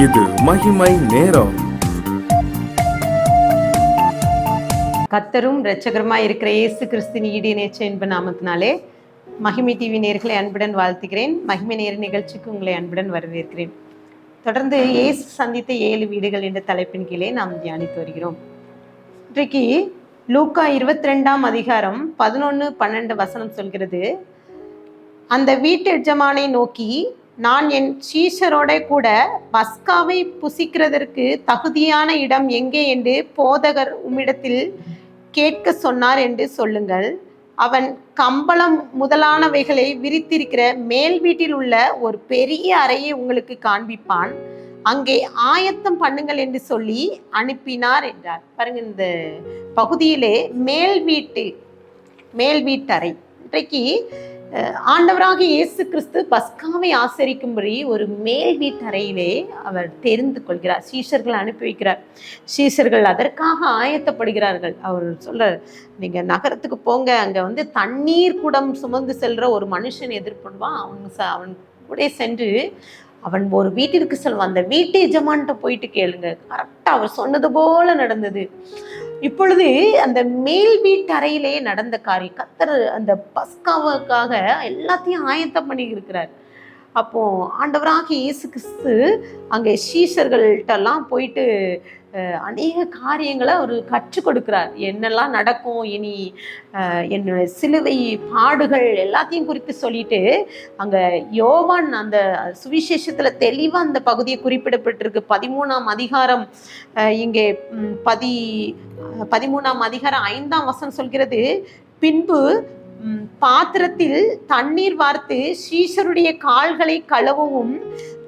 இது மகிமை நேரம். கர்த்தரும் இரட்சகருமாய் இருக்கிற இயேசு கிறிஸ்துவின் ஈடு இணைச்ச இன்ப நாமத்தினாலே மகிமை டிவி நேயர்களை அன்புடன் வாழ்த்துகிறேன். மகிமை நேர நிகழ்ச்சிக்கு உங்களை அன்புடன் வரவேற்கிறேன். தொடர்ந்து இயேசு சந்தித்த 7 வீடுகள் என்ற தலைப்பின் கீழே நாம் தியானித்து வருகிறோம். இன்றைக்கு லூக்கா 22 அதிகாரம் 11-12 வசனம் சொல்கிறது, அந்த வீட்டு எஜமானை நோக்கி, நான் என் சீஷரோட கூட பஸ்காவை புசிக்கிறதற்கு தகுதியான இடம் எங்கே என்று போதகர் உம்மிடத்தில் கேட்க சொன்னார் என்று சொல்லுங்கள். அவன் கம்பளம் முதலானவைகளை விரித்திருக்கிற மேல் வீட்டில் உள்ள ஒரு பெரிய அறையை உங்களுக்கு காண்பிப்பான். அங்கே ஆயத்தம் பண்ணுங்கள் என்று சொல்லி அனுப்பினார் என்றார். பாருங்க, இந்த பகுதியிலே மேல் வீட்டறை. இன்றைக்கு ஆண்டவராக இயேசு கிறிஸ்து பஸ்காவை ஆசரிக்கும்படி ஒரு மேல் வீட்டறையிலே அவர் தெரிந்து கொள்கிறார். சீஷர்கள் அனுப்பி வைக்கிறார். சீஷர்கள் அதற்காக ஆயத்தப்படுகிறார்கள். அவர் சொல்ற, நீங்க நகரத்துக்கு போங்க, அங்க தண்ணீர் குடம் சுமந்து செல்ற ஒரு மனுஷன் எதிர்படுவான். அவன் கூட சென்று அவன் ஒரு வீட்டிற்கு செல்வான். அந்த வீட்டு எஜமான்கிட்ட போயிட்டு கேளுங்க. கரெக்டா அவர் சொன்னது போல நடந்தது. இப்பொழுது அந்த மேல் வீட்டறையிலே நடந்த காரியம், கர்த்தர் அந்த பஸ்காவுக்காக எல்லாத்தையும் ஆயத்தம் பண்ணி இருக்கிறார். அப்போ ஆண்டவராக இயேசு கிறிஸ்து அங்கே சீஷர்கள்ட்டெல்லாம் போயிட்டு அநேக காரியங்களை அவர் கற்றுக் கொடுக்கிறார். என்னெல்லாம் நடக்கும் இனி, என்னோட சிலுவை பாடுகள் எல்லாத்தையும் குறித்து சொல்லிட்டு, அங்கே யோவான் அந்த சுவிசேஷத்துல தெளிவா அந்த பகுதியை குறிப்பிடப்பட்டிருக்கு. 13ஆம் அதிகாரம் இங்கே 13ஆம் அதிகாரம் 5ஆம் வசனம் சொல்கிறது, பின்பு பாத்திரத்தில் தண்ணீர் வார்த்து சீஷருடைய கால்களை கழுவவும்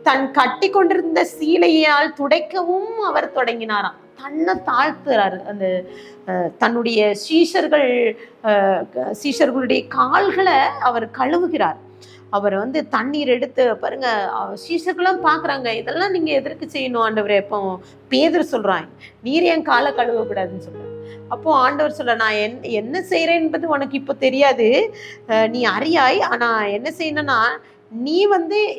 தன் கட்டி கொண்டிருந்த சீலையால் துடைக்கவும் அவர் தொடங்கினாராம். தன்னை தாழ்த்துறாரு. அந்த தன்னுடைய சீஷர்களுடைய கால்களை அவர் கழுவுகிறார். அவர் தண்ணீர் எடுத்து பாருங்க, சீஷர்களும் பார்க்குறாங்க, இதெல்லாம் நீங்க எதற்கு செய்யணும் ஆண்டவரே? அப்போ பேதுரு சொல்றான், நீர் என் காலை கழுவக்கூடாதுன்னு சொல்றான். அப்போ ஆண்டவர் சொல்ற, நான் என்ன செய்யறேன் என்பது உனக்கு இப்போ தெரியாது, நீ அறியாய். ஆனா என்ன செய்யணும்னா, நீ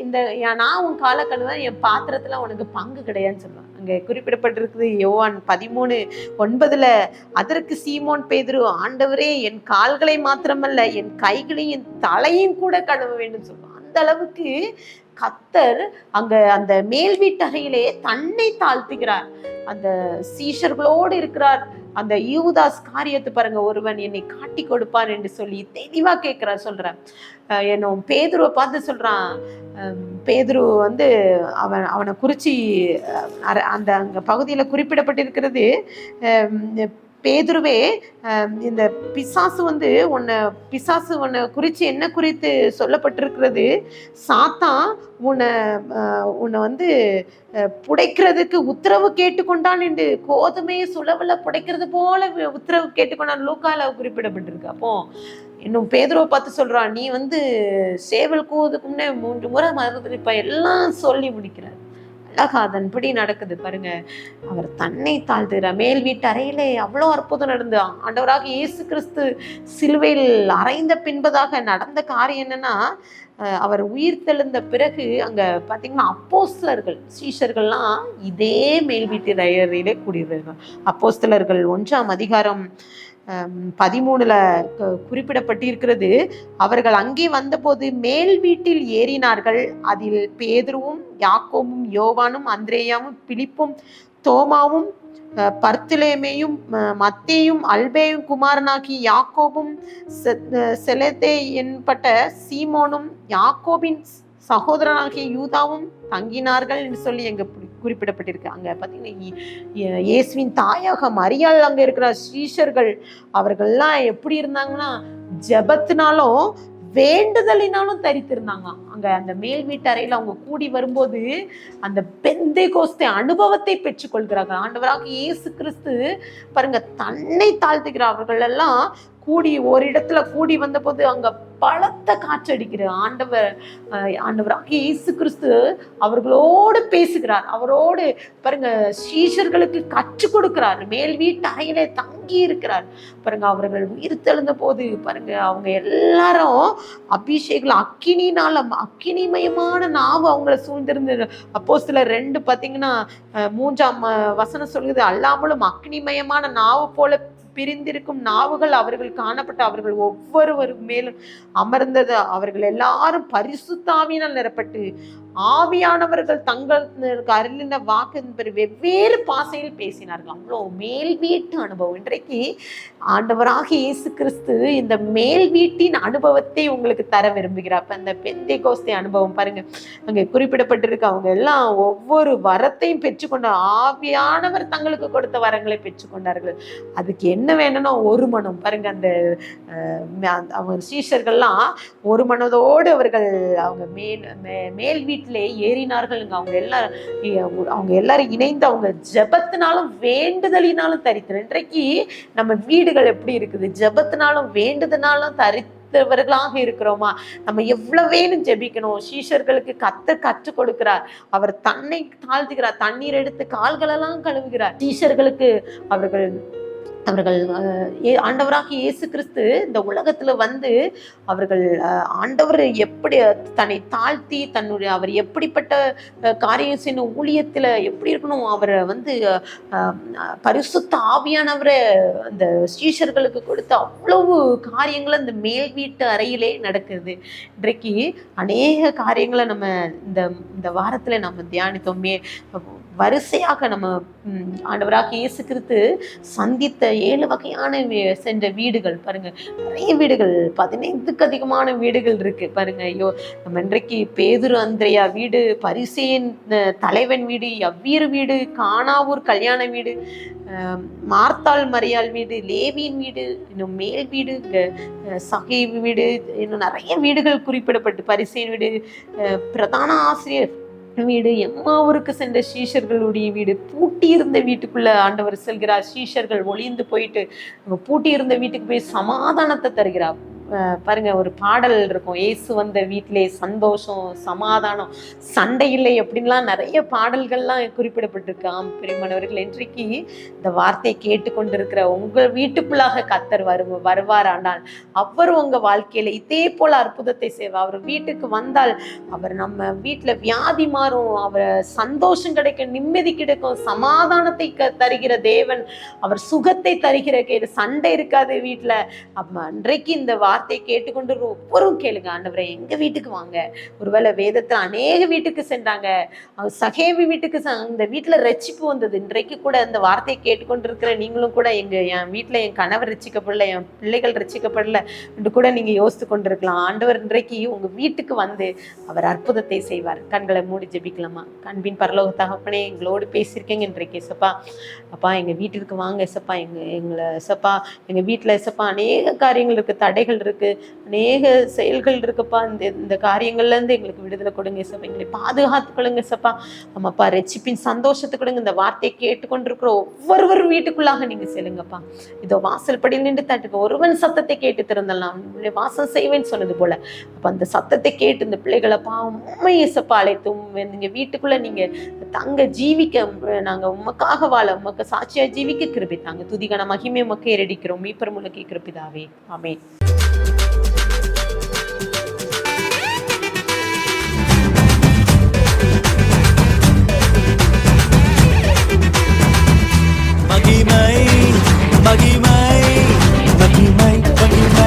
இந்த நான் உன் காலை கழுவேன், என் பாத்திரத்துல உனக்கு பங்கு கிடையாதுன்னு சொல்லுவான். அங்க குறிப்பிடப்பட்டிருக்குது யோவான் 13:9, அதற்கு சீமோன் பேதுரு, ஆண்டவரே, என் கால்களை மாத்திரமல்ல என் கைகளையும் என் தலையும் கூட கழுவ வேண்டும் சொல்லுவான். அந்த அளவுக்கு கர்த்தர் அங்க அந்த மேல் வீட்டறையிலே தன்னை தாழ்த்துகிறார். அந்த சீஷர்களோடு இருக்கிறார். அந்த யூதாஸ் காரியத்தை பாருங்க, ஒருவன் என்னை காட்டி கொடுப்பான் என்று சொல்லி தெளிவா கேட்கிறார். சொல்றேன், என்னும் பேதுருவை பார்த்து சொல்றான். பேதுரு அவனை குறிச்சி அந்த அங்க பகுதியில குறிப்பிடப்பட்டிருக்கிறது, பேதுருவே, இந்த பிசாசு உன்னை குறித்து என்ன குறித்து சொல்லப்பட்டிருக்கிறது, சாத்தான் உன்னை புடைக்கிறதுக்கு உத்தரவு கேட்டுக்கொண்டான் என்று, கோதுமையை சுலவுல புடைக்கிறது போல உத்தரவு கேட்டுக்கொண்டான் லூக்கால குறிப்பிடப்பட்டிருக்கு. அப்போ இன்னும் பேதுருவை பார்த்து சொல்றான், நீ சேவல் கூவதுக்கு முன்னே 3 முறை மறந்துருப்ப, எல்லாம் சொல்லி முடிக்கிறார். அழகா அதன்படி நடக்குது பாருங்க. அவர் தன்னை தாழ்த்துகிறார். மேல் வீட்டு அறையிலே அவ்வளோ அற்புதம் நடந்து, ஆண்டவராக இயேசு கிறிஸ்து சிலுவையில் அறைந்த பின்பதாக நடந்த காரியம் என்னன்னா, அவர் உயிர் தெழுந்த பிறகு அங்க பாத்தீங்கன்னா அப்போஸ்தலர்கள் சீஷர்கள்லாம் இதே மேல் வீட்டு அறையிலே கூடியிருந்தாங்க. அப்போஸ்தலர்கள் 1ஆம் அதிகாரம் 13 குறிப்பிடப்பட்டிருக்கிறது, அவர்கள் அங்கே வந்தபோது மேல் வீட்டில் ஏறினார்கள். அதில் பேதுருவும் யாக்கோபும் யோவானும் அந்திரேயாவும் பிலிப்பும் தோமாவும் பர்த்துலேமேயும் மத்தேயும் அல்பேயும் குமாரனாகி யாக்கோபும் செலதே என்பட்ட சீமோனும் யாக்கோபின் சகோதரனாகிய யூதாவும் தங்கினார்கள் என்று சொல்லி எங்க குறிப்பிடப்பட்டிருக்கு. அங்க பாத்தீங்கன்னா இயேசுவின் தாயாக மரியாள் அங்க இருக்கிற சீஷர்கள் அவர்கள்லாம் எப்படி இருந்தாங்கன்னா, ஜெபத்தினாலும் வேண்டுதலினாலும் தரித்திருந்தாங்க. அங்க அந்த மேல் வீட்டறையில அவங்க கூடி வரும்போது அந்த பெந்தேகோஸ்தே அனுபவத்தை பெற்றுக்கொள்கிறார்கள். ஆண்டவராக இயேசு கிறிஸ்து பாருங்க தன்னை தாழ்த்துகிறார். அவர்கள் எல்லாம் கூடி ஒரு இடத்துல கூடி வந்த போது அங்க பலத்த காற்றடிக்கிற ஆண்டவராகிய இயேசு கிறிஸ்து அவர்களோடு பேசுகிறார். அவரோடு பாருங்க சீஷர்களுக்கு கற்றுக் கொடுக்கிறார். மேல் வீட்டு அறையிலே தங்கி இருக்கிறார். பாருங்க அவர்கள் உயிர் தெழுந்த போது பாருங்க அவங்க எல்லாரும் அபிஷேகம் அக்கினிமயமான நாவு அவங்கள சூழ்ந்திருந்தது. அப்போஸ்தலர் 2 பாத்தீங்கன்னா 3ஆம் வசனம் சொல்லுது, அல்லாமலும் அக்னிமயமான நாவு போல பிரிந்திருக்கும் நாவுகள் அவர்கள் காணப்பட்ட அவர்கள் ஒவ்வொருவரும் மேலும் அமர்ந்தது. அவர்கள் எல்லாரும் பரிசுத்த ஆவியினால் நிரப்பட்டு ஆவியானவர்கள் தங்களுக்கு அருளின வாக்கு வெவ்வேறு பாசையில் பேசினார்கள். அவ்வளோ மேல் வீட்டு அனுபவம். இன்றைக்கு ஆண்டவராகிய இயேசு கிறிஸ்து இந்த மேல் வீட்டின் அனுபவத்தை உங்களுக்கு தர விரும்புகிறார். அப்ப அந்த பெந்தேகோஸ்தே அனுபவம் பாருங்க, அங்கே குறிப்பிடப்பட்டிருக்கு. அவங்க எல்லாம் ஒவ்வொரு வரத்தையும் பெற்றுக்கொண்ட ஆவியானவர் தங்களுக்கு கொடுத்த வரங்களை பெற்றுக்கொண்டார்கள். அதுக்கு என்ன வேணும்னா ஒரு மனம். பாருங்க அந்த அவங்க சீஷர்கள்லாம் ஒரு மனதோடு அவர்கள் அவங்க மேல் வீட்டிலே ஏறினார்கள். அவங்க எல்லாரும் இணைந்து அவங்க ஜெபத்தினாலும் வேண்டுதலினாலும் தரித்தனர். இன்றைக்கு நம்ம வீடுகள் எப்படி இருக்குது? ஜெபத்தினாலும் வேண்டுதனாலும் தரித்தவர்களாக இருக்கிறோமா? நம்ம எவ்வளவு வேணும் ஜெபிக்கணும். சீஷர்களுக்கு கற்றுக் கொடுக்கிறார். அவர் தன்னை தாழ்த்துகிறார். தண்ணீர் எடுத்து கால்களெல்லாம் கழுவுகிறார். சீஷர்களுக்கு அவர்கள் ஆண்டவராகிய இயேசு கிறிஸ்து இந்த உலகத்துல வந்து அவர்கள் ஆண்டவர் எப்படி தன்னை தாழ்த்தி அவர் எப்படிப்பட்ட காரியம் செய்யணும், ஊழியத்துல எப்படி இருக்கணும், அவரை வந்து பரிசுத்த ஆவியானவரை அந்த ஸ்ரீஷர்களுக்கு கொடுத்த அவ்வளவு காரியங்கள் அந்த மேல் வீட்டு அறையிலே நடக்குது. இன்றைக்கு அநேக காரியங்களை நம்ம இந்த வாரத்துல நம்ம தியானித்தோமே. வரிசையாக நம்ம ஆண்டவராக இயேசு கிறிஸ்து சந்தித்த 7 வகையான சென்ற வீடுகள் பாருங்க. நிறைய வீடுகள், 15க்கு அதிகமான வீடுகள் இருக்கு பாருங்க. ஐயோ, நம்ம இன்றைக்கு பேதுரு அந்திரேயா வீடு, பரிசேயன் தலைவன் வீடு, யவ்வீரு வீடு, கானாவூர் கல்யாண வீடு, மார்த்தாள் மரியாள் வீடு, லேவியின் வீடு, இன்னும் மேல் வீடு, சகேவி வீடு, இன்னும் நிறைய வீடுகள் குறிப்பிடப்பட்டு, பரிசேயன் வீடு, பிரதான ஆசிரியர் வீடு, எம்மாவூருக்கு சென்ற சீஷர்களுடைய வீடு, பூட்டி இருந்த வீட்டுக்குள்ள ஆண்டவர் செல்கிறார். சீஷர்கள் ஒளிந்து போயிட்டு பூட்டி இருந்த வீட்டுக்கு போய் சமாதானத்தை தருகிறார். பாருங்க, ஒரு பாடல் இருக்கும், இயேசு வந்த வீட்டிலே சந்தோஷம் சமாதானம் சண்டை இல்லை அப்படின்லாம் நிறைய பாடல்கள்லாம் குறிப்பிடப்பட்டிருக்கு. ஆம் பிரியமானவர்கள், இன்றைக்கு இந்த வார்த்தையை கேட்டுக்கொண்டிருக்கிற உங்க வீட்டுக்குள்ளாக கர்த்தர் வருவார். ஆனால் அவர் உங்க வாழ்க்கையில இதே போல அற்புதத்தை செய்வார். அவர் வீட்டுக்கு வந்தால் அவர் நம்ம வீட்டுல வியாதி மாறும், அவர் சந்தோஷம் கிடைக்கும், நிம்மதி கிடைக்கும், சமாதானத்தை தருகிற தேவன், அவர் சுகத்தை தருகிற சண்டை இருக்காது வீட்டுல. அப்ப அன்றைக்கு இந்த வார்த்தையை கேட்டுக்கொண்டு ஒவ்வொரும் கேளுங்க, ஆண்டவரே எங்க வீட்டுக்கு வாங்க. ஒருவேளை வேதத்துல அநேக வீட்டுக்கு சென்றாங்க, சகேவி வீட்டுக்கு இந்த வீட்டுல ரட்சிப்பு வந்தது. இன்றைக்கு கூட இந்த வார்த்தையை கேட்டுக்கொண்டிருக்கிற நீங்களும் கூட என் வீட்டுல என் கணவர் ரட்சிக்கப்படல, என் பிள்ளைகள் ரட்சிக்கப்படல என்று கூட நீங்க யோசித்து கொண்டிருக்கலாம். ஆண்டவர் இன்றைக்கு உங்க வீட்டுக்கு வந்து அவர் அற்புதத்தை செய்வார். கண்களை மூடி ஜெபிக்கலாமா? கண்பின் பரலோக தகப்பனே, எங்களோடு பேசியிருக்கேங்க இன்றைக்கு. எசப்பா, அப்பா எங்க வீட்டுக்கு வாங்க எசப்பா. எங்களை எசப்பா, எங்க வீட்டுல எசப்பா அநேக காரியங்கள் இருக்கு, தடைகள் இருக்கு, அநேக செயல்கள் இருக்குப்பா. இந்த காரியங்கள்ல இருந்து எங்களுக்கு விடுதலை கொடுங்க சப்பா. எங்களை பாதுகாத்து கொள்ளுங்க சப்பா. ஆமாப்பா, ரட்சிப்பின் சந்தோஷத்தை கொடுங்க. இந்த வார்த்தையை கேட்டுக்கொண்டிருக்கிற ஒவ்வொரு வீட்டுக்குள்ளாக நீங்க செல்லுங்கப்பா. இதோ வாசல் படி நின்று தட்டுக்க ஒருவன் சத்தத்தை கேட்டு திறந்தலாம் வாசம் செய்வேன்னு சொன்னது போல. அப்ப அந்த சத்தத்தை கேட்டு இந்த பிள்ளைகளப்பா உண்மையை சப்பா அழைத்தும் நீங்க வீட்டுக்குள்ள நீங்க தங்க ஜீவிக்க, நாங்க உமக்காக வாழ, உமக்கு சாட்சியா ஜீவிக்க கிருபை தாங்க. துதிகான மகிமை உமக்கு ஏறடிக்கிறோம். மீப்பர் முழுக்கி கிருபிதாவே, ஆமென். மகிமை மகிமை மகிமை மகிமை